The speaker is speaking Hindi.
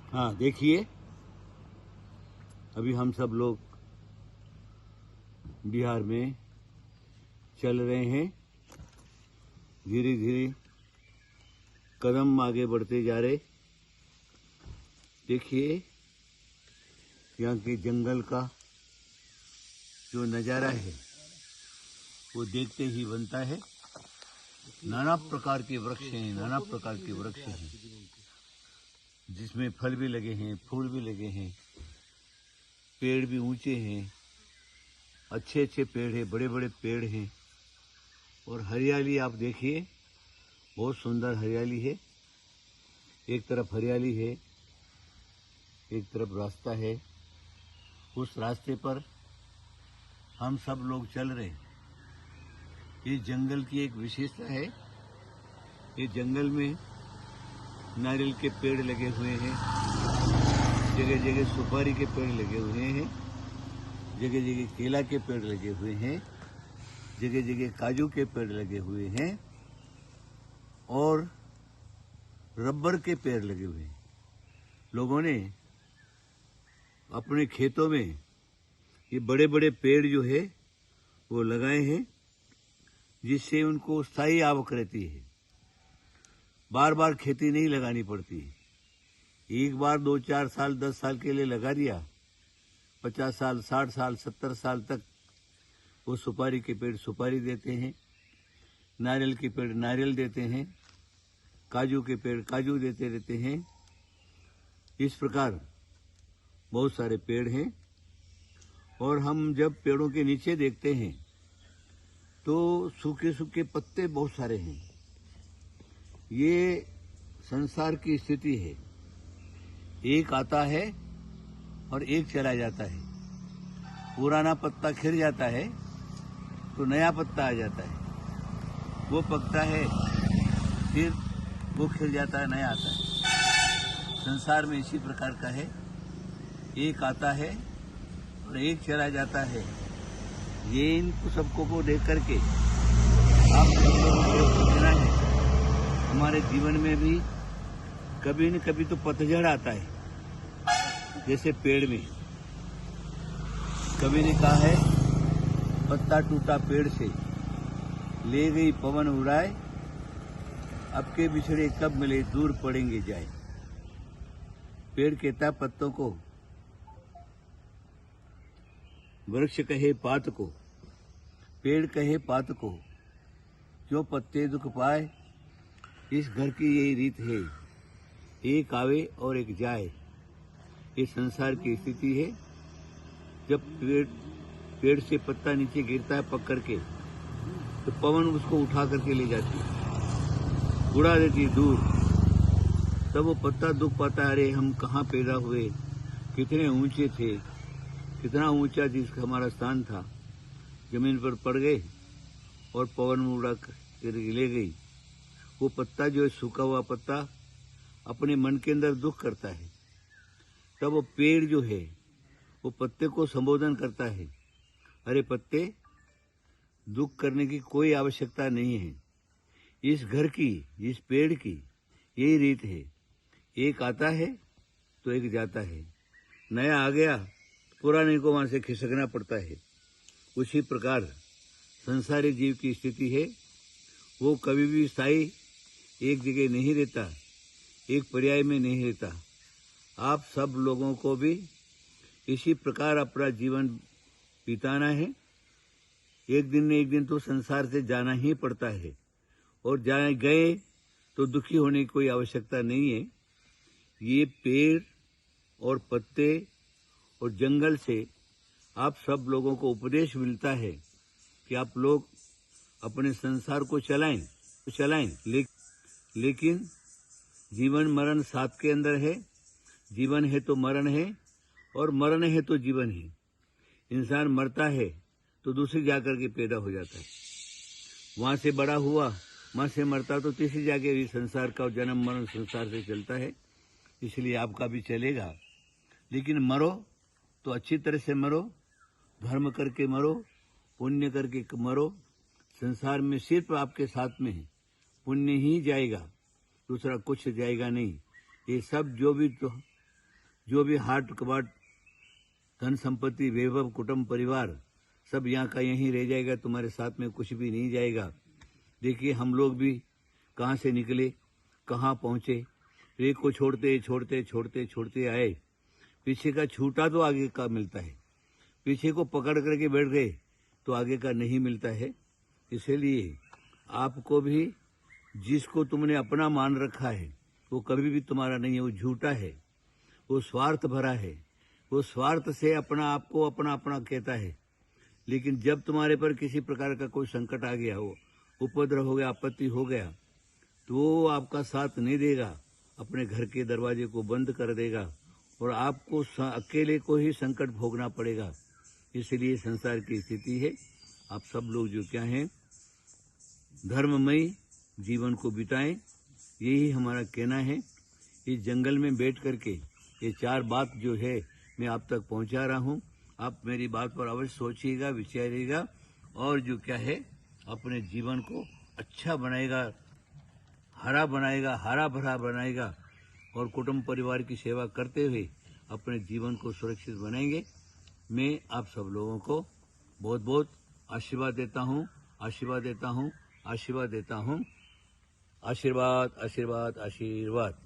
हाँ देखिए, अभी हम सब लोग बिहार में चल रहे हैं। धीरे धीरे कदम आगे बढ़ते जा रहे। देखिए यहाँ के जंगल का जो नज़ारा है वो देखते ही बनता है। नाना प्रकार के वृक्ष हैं, नाना प्रकार के वृक्ष हैं, जिसमें फल भी लगे हैं, फूल भी लगे हैं, पेड़ भी ऊंचे हैं, अच्छे अच्छे पेड़ हैं, बड़े बड़े पेड़ हैं। और हरियाली आप देखिए, बहुत सुंदर हरियाली है। एक तरफ हरियाली है, एक तरफ रास्ता है। उस रास्ते पर हम सब लोग चल रहे हैं। ये जंगल की एक विशेषता है। ये जंगल में नारियल के पेड़ लगे हुए हैं, जगह जगह सुपारी के पेड़ लगे हुए हैं, जगह जगह केला के पेड़ लगे हुए हैं, जगह जगह काजू के पेड़ लगे हुए हैं और रबर के पेड़ लगे हुए हैं। लोगों ने अपने खेतों में ये बड़े बड़े पेड़ जो है वो लगाए हैं, जिससे उनको स्थायी आवक रहती है। बार बार खेती नहीं लगानी पड़ती। एक बार 2-4 साल 10 साल के लिए लगा दिया, 50 साल 60 साल 70 साल तक वो सुपारी के पेड़ सुपारी देते हैं, नारियल के पेड़ नारियल देते हैं, काजू के पेड़ काजू देते रहते हैं। इस प्रकार बहुत सारे पेड़ हैं। और हम जब पेड़ों के नीचे देखते हैं तो सूखे सूखे पत्ते बहुत सारे हैं। ये संसार की स्थिति है। एक आता है और एक चला जाता है। पुराना पत्ता खिल जाता है तो नया पत्ता आ जाता है, वो पकता है, फिर वो खिल जाता है, नया आता है। संसार में इसी प्रकार का है। एक आता है और एक चला जाता है। ये इनको सबको को देख करके आप सोचना है, हमारे जीवन में भी कभी न कभी तो पतझड़ आता है। जैसे पेड़ में कभी ने कहा है, पत्ता टूटा पेड़ से, ले गई पवन उड़ाए, अब के बिछड़े कब मिले दूर पड़ेंगे जाए। पेड़ कहता पत्तों को, वृक्ष कहे पात को, पेड़ कहे पात को, जो पत्ते दुख पाए, इस घर की यही रीत है, एक आवे और एक जाए। ये संसार की स्थिति है। जब पेड़ से पत्ता नीचे गिरता है पक करके, तो पवन उसको उठा करके ले जाती है, उड़ा देती है दूर। तब वो पत्ता दुख पाता है, अरे हम कहाँ पैदा हुए, कितने ऊंचे थे, कितना ऊंचा जिसका हमारा स्थान था, जमीन पर पड़ गए और पवन में उड़ा कर ले गई। वो पत्ता जो है, सूखा हुआ पत्ता, अपने मन के अंदर दुख करता है। तब वो पेड़ जो है वो पत्ते को संबोधन करता है, अरे पत्ते, दुख करने की कोई आवश्यकता नहीं है। इस घर की, इस पेड़ की यही रीत है। एक आता है तो एक जाता है, नया आ गया, पुराने को वहां से खिसकना पड़ता है। उसी प्रकार संसारी जीव की स्थिति है। वो कभी भी स्थायी एक जगह नहीं रहता, एक पर्याय में नहीं रहता। आप सब लोगों को भी इसी प्रकार अपना जीवन बिताना है। एक दिन न एक दिन तो संसार से जाना ही पड़ता है, और जाए गए तो दुखी होने की कोई आवश्यकता नहीं है। ये पेड़ और पत्ते और जंगल से आप सब लोगों को उपदेश मिलता है कि आप लोग अपने संसार को चलाएं, लेकिन जीवन मरण साथ के अंदर है। जीवन है तो मरण है, और मरण है तो जीवन है। इंसान मरता है तो दूसरी जाकर के पैदा हो जाता है, वहां से बड़ा हुआ, वहां से मरता तो तीसरी जाके भी संसार का जन्म मरण संसार से चलता है। इसलिए आपका भी चलेगा, लेकिन मरो तो अच्छी तरह से मरो, धर्म करके मरो, पुण्य करके मरो। संसार में सिर्फ आपके साथ में है, पुण्य ही जाएगा, दूसरा कुछ जाएगा नहीं। ये सब जो भी जो भी हाट कबाट, धन संपत्ति, वैभव, कुटुंब, परिवार सब यहाँ का यहीं रह जाएगा, तुम्हारे साथ में कुछ भी नहीं जाएगा। देखिए हम लोग भी कहाँ से निकले, कहाँ पहुँचे, एक को छोड़ते छोड़ते छोड़ते छोड़ते आए। पीछे का छूटा तो आगे का मिलता है, पीछे को पकड़ करके बैठ गए तो आगे का नहीं मिलता है। इसलिए आपको भी जिसको तुमने अपना मान रखा है वो कभी भी तुम्हारा नहीं है, वो झूठा है, वो स्वार्थ भरा है, वो स्वार्थ से अपना आपको अपना अपना कहता है। लेकिन जब तुम्हारे पर किसी प्रकार का कोई संकट आ गया हो, उपद्रव हो गया, आपत्ति हो गया, तो वो आपका साथ नहीं देगा, अपने घर के दरवाजे को बंद कर देगा और आपको अकेले को ही संकट भोगना पड़ेगा। इसलिए संसार की स्थिति है, आप सब लोग जो क्या हैं धर्ममयी जीवन को बिताएं, यही हमारा कहना है। इस जंगल में बैठ करके ये 4 बात जो है मैं आप तक पहुंचा रहा हूं। आप मेरी बात पर अवश्य सोचिएगा, विचारिएगा और जो क्या है अपने जीवन को अच्छा बनाएगा, हरा बनाएगा, हरा भरा बनाएगा और कुटुंब परिवार की सेवा करते हुए अपने जीवन को सुरक्षित बनाएंगे। मैं आप सब लोगों को बहुत बहुत आशीर्वाद देता हूँ, आशीर्वाद देता हूँ, आशीर्वाद देता हूँ। आशीर्वाद, आशीर्वाद, आशीर्वाद।